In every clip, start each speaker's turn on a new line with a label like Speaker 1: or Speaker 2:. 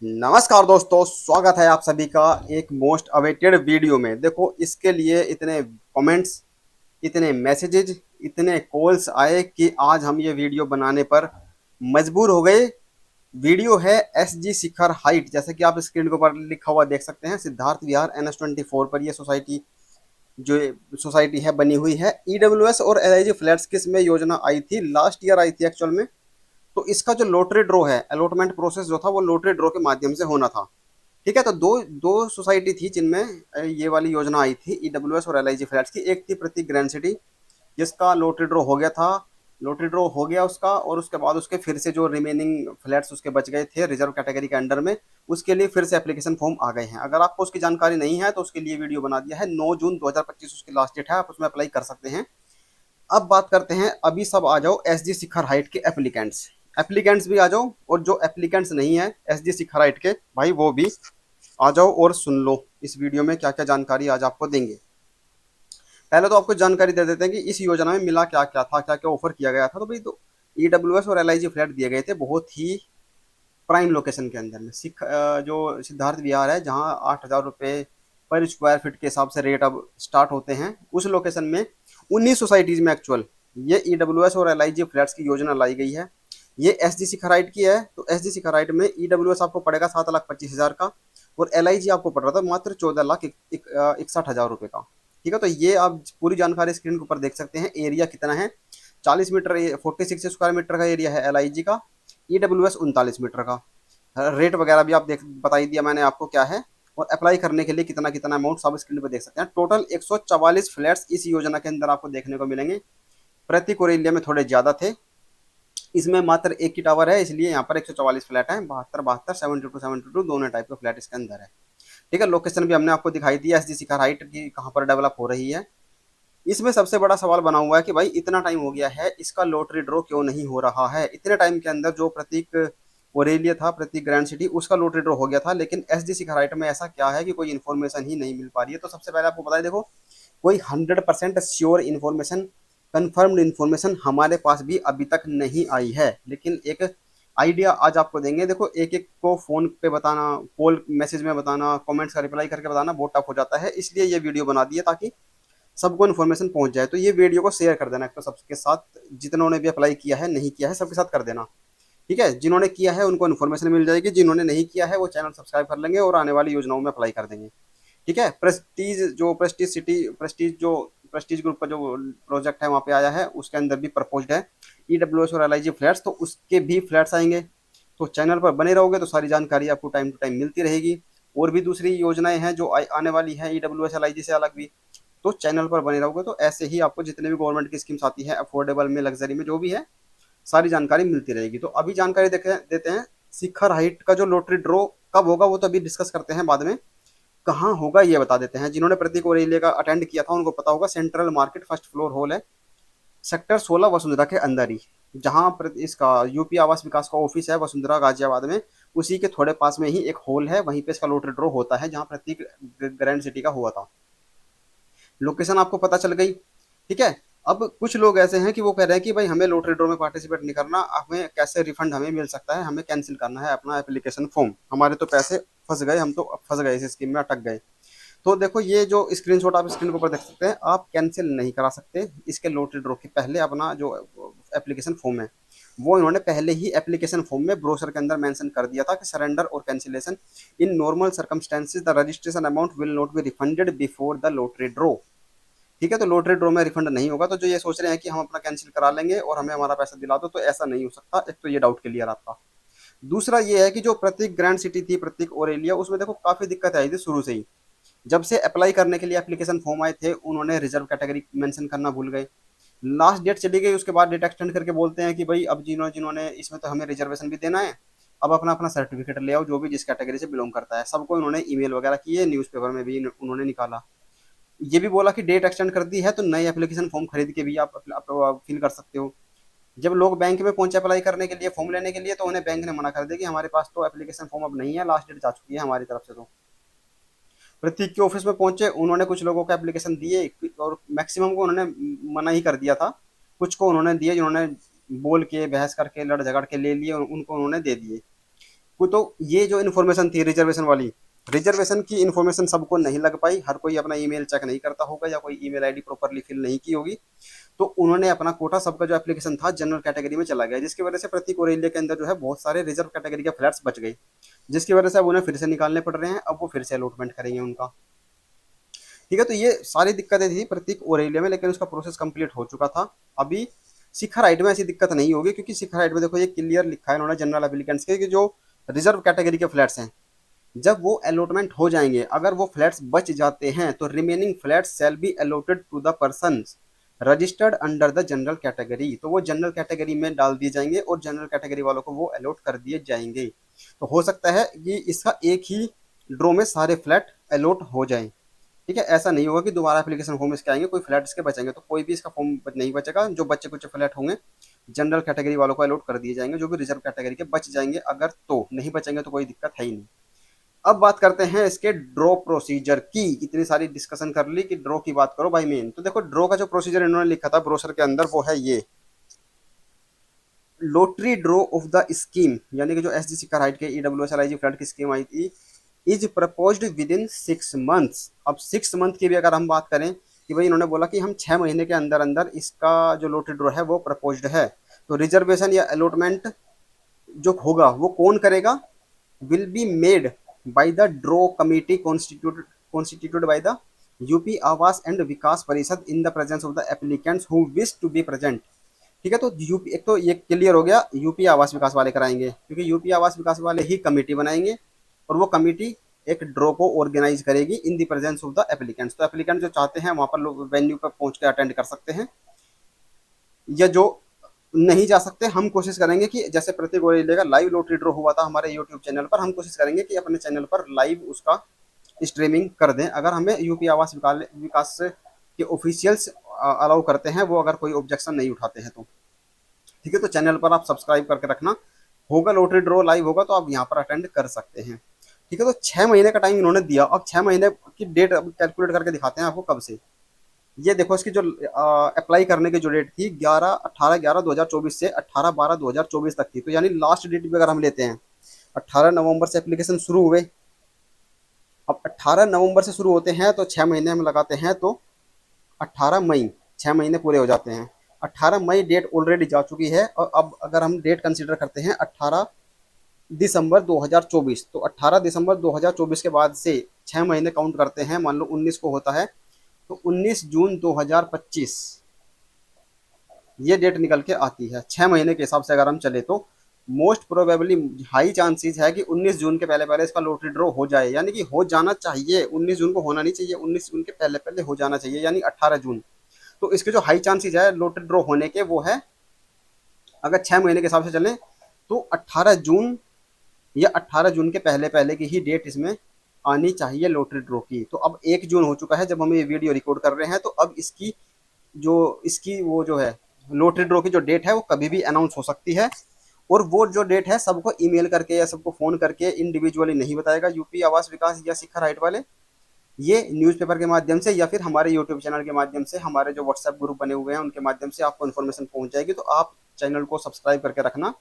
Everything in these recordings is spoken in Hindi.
Speaker 1: नमस्कार दोस्तों, स्वागत है आप सभी का एक मोस्ट अवेटेड वीडियो में। देखो, इसके लिए इतने कमेंट्स, इतने मैसेजेस, इतने कॉल्स आए कि आज हम ये वीडियो बनाने पर मजबूर हो गए। वीडियो है एसजी शिखर हाइट, जैसे कि आप स्क्रीन के ऊपर लिखा हुआ देख सकते हैं, सिद्धार्थ विहार NH24 पर ये सोसाइटी जो सोसाइटी है बनी हुई है। ईडब्ल्यूएस और एलआईजी फ्लैट्स किस में योजना आई थी, लास्ट ईयर आई थी एक्चुअल में। तो इसका जो लॉटरी ड्रॉ है, अलॉटमेंट प्रोसेस जो था वो लॉटरी ड्रॉ के माध्यम से होना था। ठीक है, तो दो दो सोसाइटी थी जिनमें ये वाली योजना आई थी, ईडब्ल्यूएस और एलआईजी फ्लैट्स की। एक थी प्रतीक ग्रैंड सिटी, जिसका लॉटरी ड्रॉ हो गया था। लॉटरी ड्रॉ हो गया उसका, और उसके बाद उसके फिर से जो रिमेनिंग फ्लैट्स उसके बच गए थे रिजर्व कैटेगरी के अंडर में, उसके लिए फिर से एप्लीकेशन फॉर्म आ गए हैं। अगर आपको उसकी जानकारी नहीं है तो उसके लिए वीडियो बना दिया है। 9 जून 2025 उसकी लास्ट डेट है, आप उसमें अप्लाई कर सकते हैं। अब बात करते हैं, अभी सब आ जाओ एसजी शिखर हाइट के एप्लीकेंट्स। एप्लीकेंट्स भी आ जाओ, और जो एप्लीकेंट्स नहीं है एसजी शिखर हाइट के भाई, वो भी आ जाओ और सुन लो इस वीडियो में क्या क्या जानकारी आज आपको देंगे। पहले तो आपको जानकारी दे देते हैं कि इस योजना में मिला क्या क्या था, क्या क्या ऑफर किया गया था। तो भाई, तो ईडब्ल्यूएस और एलआईजी फ्लैट दिए गए थे बहुत ही प्राइम लोकेशन के अंदर में। जो सिद्धार्थ विहार है, जहाँ 8,000 रुपये पर स्क्वायर फीट के हिसाब से रेट अब स्टार्ट होते हैं, उस लोकेशन में 19 सोसाइटीज में एक्चुअल ये ईडब्ल्यूएस और एलआईजी फ्लैट्स की योजना लाई गई है। ये एसडीसी खराइट की है। तो एसडीसी खराइट में ईडब्ल्यूएस आपको पड़ेगा 7,25,000 का, और एलआईजी आपको पड़ रहा था मात्र 14,61,000 रुपये का। ठीक है, तो ये आप पूरी जानकारी स्क्रीन के ऊपर देख सकते हैं। एरिया कितना है, 40 मीटर, 46 स्क्वायर मीटर का एरिया है एलआईजी का। ईडब्ल्यूएस 39 मीटर का। रेट वगैरह भी आप देख बता ही दिया मैंने आपको क्या है। और अप्लाई करने के लिए कितना कितना अमाउंट सब स्क्रीन पर देख सकते हैं। टोटल 144 फ्लैट्स इस योजना के अंदर आपको देखने को मिलेंगे। प्रति कोरेलिया में थोड़े ज्यादा थे, इसमें मात्र एक ही टावर है, इसलिए यहाँ पर 144 फ्लैट है। 72 72 72 दोनों टाइप के फ्लैट इसके अंदर है। ठीक है, लोकेशन भी हमने आपको दिखाई दी एसडी शिखर हाइट की कहाँ पर डेवलप हो रही है। इसमें सबसे बड़ा सवाल बना हुआ है कि भाई इतना टाइम हो गया है, इसका लॉटरी ड्रॉ क्यों नहीं हो रहा है। इतने टाइम के अंदर जो प्रतीक ओरेलिया था, प्रतीक ग्रैंड सिटी, उसका लॉटरी ड्रॉ हो गया था, लेकिन एसडी शिखर हाइट में ऐसा क्या है कि कोई इन्फॉर्मेशन ही नहीं मिल पा रही है। तो सबसे पहले आपको बताया, देखो, कोई 100% श्योर इन्फॉर्मेशन, कंफर्म्ड इन्फॉर्मेशन हमारे पास भी अभी तक नहीं आई है। लेकिन एक आइडिया आज आपको देंगे। देखो, एक एक को फोन पे बताना, कॉल मैसेज में बताना, कमेंट्स का रिप्लाई करके बताना बहुत टफ हो जाता है, इसलिए ये वीडियो बना दी है ताकि सबको इन्फॉर्मेशन पहुंच जाए। तो ये वीडियो को शेयर कर देना तो सबके साथ, जिन्होंने भी अप्लाई किया है, नहीं किया है, सबके साथ कर देना। ठीक है, जिन्होंने किया है उनको इन्फॉर्मेशन मिल जाएगी, जिन्होंने नहीं किया है वो चैनल सब्सक्राइब कर लेंगे और आने वाली योजनाओं में अप्लाई कर देंगे। ठीक है, प्रेस्टीज ग्रुप का जो प्रोजेक्ट है वहाँ पे आया है, उसके अंदर भी प्रपोज्ड है ईडब्ल्यूएस और एलआईजी फ्लैट्स, तो उसके भी फ्लैट्स आएंगे। तो चैनल पर बने रहोगे तो सारी जानकारी आपको टाइम टू टाइम मिलती रहेगी। और भी दूसरी योजनाएं हैं जो आने वाली हैं ईडब्ल्यूएस एलआईजी से अलग भी, तो चैनल पर बने रहोगे तो ऐसे ही आपको जितने भी गवर्नमेंट की स्कीम्स आती है, अफोर्डेबल में, लग्जरी में, जो भी है, सारी जानकारी मिलती रहेगी। तो अभी जानकारी देते हैं शिखर हाइट का जो लॉटरी ड्रॉ कब होगा, वो तो अभी डिस्कस करते हैं बाद में। कहाँ होगा ये बता देते हैं। जिन्होंने प्रतीक ओरेलिया का अटेंड किया था उनको पता होगा, central market first floor hall है, सेक्टर 16 वसुंधरा के अंदर ही, जहाँ इसका यूपी आवास विकास का ऑफिस है वसुंधरा गाजियाबाद में, उसी के थोड़े पास में ही एक हॉल है, वहीं पे इसका लॉटरी ड्रॉ होता है, जहाँ प्रतीक ग्रैंड सिटी का हुआ था। लोकेशन आपको पता चल गई। ठीक है, अब कुछ लोग ऐसे हैं कि वो कह रहे हैं कि भाई हमें लॉटरी ड्रॉ में पार्टिसिपेट नहीं करना, हमें कैसे रिफंड हमें मिल सकता है, हमें कैंसिल करना है अपना एप्लीकेशन फॉर्म, हमारे तो पैसे फंस गए, हम तो फंस गए इस स्कीम में, अटक गए। तो देखो, ये जो स्क्रीनशॉट आप स्क्रीन के ऊपर देख सकते हैं, आप कैंसिल नहीं करा सकते इसके लॉटरी ड्रॉ के पहले। अपना जो एप्लीकेशन फॉर्म है वो इन्होंने पहले ही एप्लीकेशन फॉर्म में ब्रोशर के अंदर मेंशन कर दिया था कि सरेंडर और cancellation in normal circumstances the registration amount will not be refunded before the lottery draw. ठीक है, तो लॉटरी ड्रॉ में रिफंड नहीं होगा। तो जो ये सोच रहे हैं कि हम अपना कैंसिल करा लेंगे और हमें हमारा पैसा दिला दो, तो ऐसा नहीं हो सकता। एक तो ये डाउट क्लियर आपका। दूसरा ये है कि जो प्रतीक ग्रैंड सिटी थी, प्रतीक ओरेलिया, उसमें देखो काफी दिक्कत आई थी शुरू से ही। जब से अप्लाई करने के लिए एप्लीकेशन फॉर्म आए थे, उन्होंने रिजर्व कैटेगरी मेंशन करना भूल गए। लास्ट डेट चली गई, उसके बाद डेट एक्सटेंड करके बोलते हैं कि भाई अब जिन्होंने जिन्होंने इसमें तो हमें रिजर्वेशन भी देना है, अब अपना अपना सर्टिफिकेट ले आओ, जो भी जिस कैटेगरी से बिलोंग करता है। सबको उन्होंने ईमेल वगैरह किए, न्यूज़पेपर में भी उन्होंने निकाला। ये भी बोला कि डेट एक्सटेंड कर दी है तो नए एप्लीकेशन फॉर्म खरीद के भी आप फिल कर सकते हो। जब लोग बैंक में पहुंचे अप्लाई करने के लिए, फॉर्म लेने के लिए, तो उन्हें बैंक ने मना कर दिया कि हमारे पास तो एप्लीकेशन फॉर्म अब नहीं है, लास्ट डेट जा चुकी है हमारी तरफ से। तो प्रतीक के ऑफिस में पहुंचे, उन्होंने कुछ लोगों को एप्लीकेशन दिए और मैक्सिमम को उन्होंने मना ही कर दिया था। कुछ को उन्होंने दिए, जिन्होंने बोल के, बहस करके, लड़ झगड़ के ले लिए, उनको उन्होंने दे दिए। तो ये जो इन्फॉर्मेशन थी रिजर्वेशन वाली, रिजर्वेशन की इन्फॉर्मेशन सबको नहीं लग पाई, हर कोई अपना ईमेल चेक नहीं करता होगा या कोई ईमेल आईडी प्रॉपरली फिल नहीं की होगी, तो उन्होंने अपना कोटा सबका जो एप्लीकेशन था जनरल कैटेगरी में चला गया, जिसकी वजह से प्रतीक और एरिया के अंदर जो है बहुत सारे रिजर्व कैटेगरी के फ्लैट्स बच गए, जिसकी वजह से अब उन्हें फिर से निकालने पड़ रहे हैं, अब वो फिर से अलॉटमेंट करेंगे उनका। ठीक है, तो ये सारी दिक्कतें थी प्रतीक और एरिया में, लेकिन उसका प्रोसेस कंप्लीट हो चुका था। अभी शिखर हाइट में ऐसी दिक्कत नहीं होगी, क्योंकि शिखर हाइट में देखो ये क्लियर लिखा है इन्होंने जनरल एप्लीकेंट्स के कि जो रिजर्व कैटेगरी के फ्लैट्स हैं, जब वो अलॉटमेंट हो जाएंगे, अगर वो फ्लैट्स बच जाते हैं तो remaining flats shall be allotted to the person registered under the general category, तो वो जनरल कैटेगरी में डाल दिए जाएंगे और जनरल कैटेगरी वालों को वो अलॉट कर दिए जाएंगे। तो हो सकता है कि इसका एक ही ड्रॉ में सारे फ्लैट अलॉट हो जाएं। ठीक है, ऐसा नहीं होगा कि दोबारा एप्लीकेशन फॉर्म इसके आएंगे कोई फ्लैट इसके बचेंगे, तो कोई भी इसका फॉर्म नहीं बचेगा, जो बच्चे कुछ फ्लैट होंगे जनरल कैटेगरी वालों को अलॉट कर दिए जाएंगे, जो भी रिजर्व कैटेगरी के बच जाएंगे, अगर तो नहीं बचेंगे तो कोई दिक्कत है ही नहीं। अब बात करते हैं इसके ड्रॉ प्रोसीजर की, इतनी सारी डिस्कशन कर ली कि ड्रॉ की बात करो भाई मेन। तो देखो ड्रॉ का जो प्रोसीजर इन्होंने लिखा था ब्रोशर के अंदर वो है ये, lottery draw of the scheme, यानी कि जो एसजी शिखर हाइट के EWSLIG फ्लैट की स्कीम आई थी, is proposed with in 6 months. अब 6 मंथ की भी अगर हम बात करें कि भाई इन्होंने बोला कि हम 6 महीने के अंदर अंदर इसका जो लॉटरी ड्रॉ है वो प्रपोज्ड है, तो रिजर्वेशन या अलॉटमेंट जो होगा वो कौन करेगा, will be made by the draw committee constituted by the UP Awas and Vikas Parishad in the presence of the applicants who wish to be present. ठीक है, तो यूपी एक तो ये क्लियर हो गया, यूपी आवास विकास वाले कराएंगे, क्योंकि यूपी आवास विकास वाले ही कमेटी बनाएंगे और वो कमेटी एक ड्रॉ को ऑर्गेनाइज करेगी इन the presence of the applicants. तो एप्लीकेंट जो चाहते हैं वहां पर लोग वेन्यू पर पहुंच के अटेंड कर सकते हैं, या जो नहीं जा सकते हम कोशिश करेंगे कि जैसे प्रतीक गोरेले का लाइव लॉटरी ड्रॉ हुआ था हमारे यूट्यूब चैनल पर, हम कोशिश करेंगे कि अपने चैनल पर लाइव उसका स्ट्रीमिंग कर दें, अगर हमें यूपी आवास विकास के ऑफिशियल्स अलाउ करते हैं, वो अगर कोई ऑब्जेक्शन नहीं उठाते हैं तो। ठीक है, तो चैनल पर आप सब्सक्राइब करके रखना, होगा लॉटरी ड्रॉ लाइव होगा तो आप यहाँ पर अटेंड कर सकते हैं। ठीक है, तो 6 महीने का टाइम इन्होंने दिया, अब 6 महीने की डेट अब कैलकुलेट करके दिखाते हैं आपको कब से। ये देखो इसकी जो अप्लाई करने की जो डेट थी 18/11/2024 से 18/12/2024 तक थी, तो यानी लास्ट डेट भी अगर हम लेते हैं 18 नवंबर से एप्लीकेशन शुरू हुए, अब 18 नवंबर से शुरू होते हैं तो 6 महीने हम लगाते हैं तो 18 मई, 6 महीने पूरे हो जाते हैं। 18 मई डेट ऑलरेडी जा चुकी है, और अब अगर हम डेट कंसिडर करते हैं 18 दिसंबर 2024, तो 18 दिसंबर 2024 के बाद से 6 महीने काउंट करते हैं, मान लो 19 को होता है तो 19 जून 2025 ये डेट निकल के आती है। 6 महीने के हिसाब से अगर हम चले तो मोस्ट प्रोबेबली हाई चांसेस है कि 19 जून के पहले पहले इसका लॉटरी ड्रॉ हो जाए, यानी कि हो जाना चाहिए, 19 जून को होना नहीं चाहिए, 19 जून के पहले पहले हो जाना चाहिए, यानी 18 जून। तो इसके जो हाई चांसेस है लॉटरी ड्रॉ होने के वो है, अगर 6 महीने के हिसाब से चलें तो 18 जून या 18 जून के पहले पहले की ही डेट इसमें आनी चाहिए लॉटरी ड्रॉ की। तो अब 1 जून हो चुका है जब हम ये वीडियो रिकॉर्ड कर रहे हैं, तो अब इसकी वो जो है लॉटरी ड्रॉ की जो डेट है वो कभी भी अनाउंस हो सकती है, और वो जो डेट है सबको ईमेल करके या सबको फ़ोन करके इंडिविजुअली नहीं बताएगा यूपी आवास विकास या शिखर हाइट वाले, ये न्यूज़पेपर के माध्यम से या फिर हमारे यूट्यूब चैनल के माध्यम से, हमारे जो व्हाट्सएप ग्रुप बने हुए हैं उनके माध्यम से आपको इन्फॉर्मेशन पहुंच जाएगी। तो आप चैनल को सब्सक्राइब करके रखना,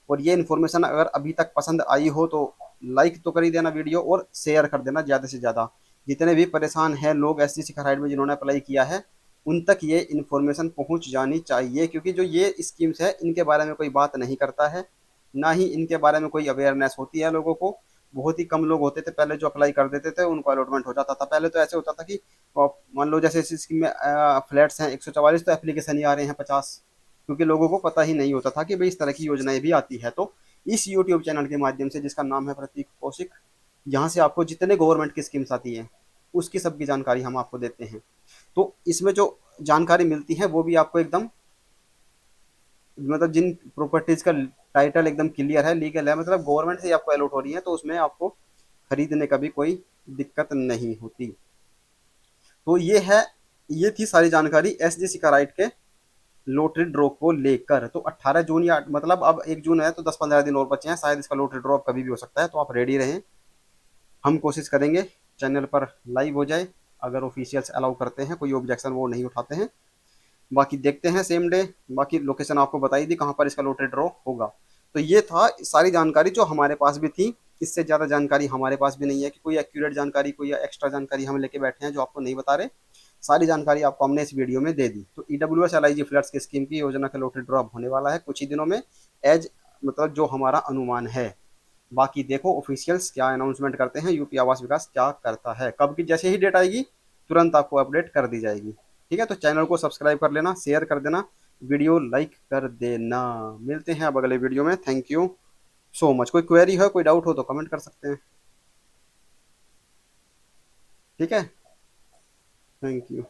Speaker 1: और ये इन्फॉर्मेशन अगर अभी तक पसंद आई हो तो लाइक तो कर ही देना वीडियो, और शेयर कर देना ज़्यादा से ज़्यादा। जितने भी परेशान हैं लोग एसजी शिखर हाइट में जिन्होंने अप्लाई किया है, उन तक ये इन्फॉर्मेशन पहुंच जानी चाहिए, क्योंकि जो ये स्कीम्स है इनके बारे में कोई बात नहीं करता है, ना ही इनके बारे में कोई अवेयरनेस होती है लोगों को। बहुत ही कम लोग होते थे पहले जो अप्लाई कर देते थे, उनको अलॉटमेंट हो जाता था। पहले तो ऐसे होता था कि मान लो जैसे इस स्कीम में फ्लैट्स हैं 144, तो एप्लीकेशन ही आ रहे हैं 50, क्योंकि लोगों को पता ही नहीं होता था कि भाई इस तरह की योजनाएं भी आती है। तो इस यूट्यूब चैनल के माध्यम से, जिसका नाम है प्रतीक कौशिक, यहाँ से आपको जितने गवर्नमेंट की स्कीम्स आती हैं उसकी सबकी जानकारी हम आपको देते हैं। तो इसमें जो जानकारी मिलती है वो भी आपको एकदम, मतलब जिन प्रॉपर्टीज का टाइटल एकदम क्लियर है, लीगल है, मतलब गवर्नमेंट से आपको अलॉट हो रही है, तो उसमें आपको खरीदने का भी कोई दिक्कत नहीं होती। तो ये थी सारी जानकारी एसजी शिखर हाइट के लॉटरी ड्रॉ को लेकर। तो 18 जून या मतलब अब 1 जून है तो 10-15 दिन और बचे हैं, शायद इसका लॉटरी ड्रॉ कभी भी हो सकता है, तो आप रेडी रहें। हम कोशिश करेंगे चैनल पर लाइव हो जाए, अगर ऑफिशियल्स अलाउ करते हैं, कोई ऑब्जेक्शन वो नहीं उठाते हैं। बाकी देखते हैं सेम डे, बाकी लोकेशन आपको बताई दी कहाँ पर इसका लॉटरी ड्रॉ होगा। तो ये था सारी जानकारी जो हमारे पास भी थी। इससे ज़्यादा जानकारी हमारे पास भी नहीं है कि कोई एक्यूरेट जानकारी, कोई एक्स्ट्रा जानकारी हम लेके बैठे हैं जो आपको नहीं बता रहे। सारी जानकारी आपको हमने इस वीडियो में दे दी। तो ईडब्ल्यूएस एलआईजी फ्लड्स की स्कीम की योजना का लॉटरी ड्रॉप होने वाला है कुछ ही दिनों में, एज मतलब जो हमारा अनुमान है। बाकी देखो ऑफिशियल्स क्या अनाउंसमेंट करते हैं, यूपी आवास विकास क्या करता है, कब की जैसे ही डेट आएगी तुरंत आपको अपडेट कर दी जाएगी। ठीक है, तो चैनल को सब्सक्राइब कर लेना, शेयर कर देना, वीडियो लाइक कर देना। मिलते हैं अब अगले वीडियो में। Thank you so much. कोई क्वेरी है, कोई डाउट हो तो कमेंट कर सकते हैं। ठीक है, थैंक यू।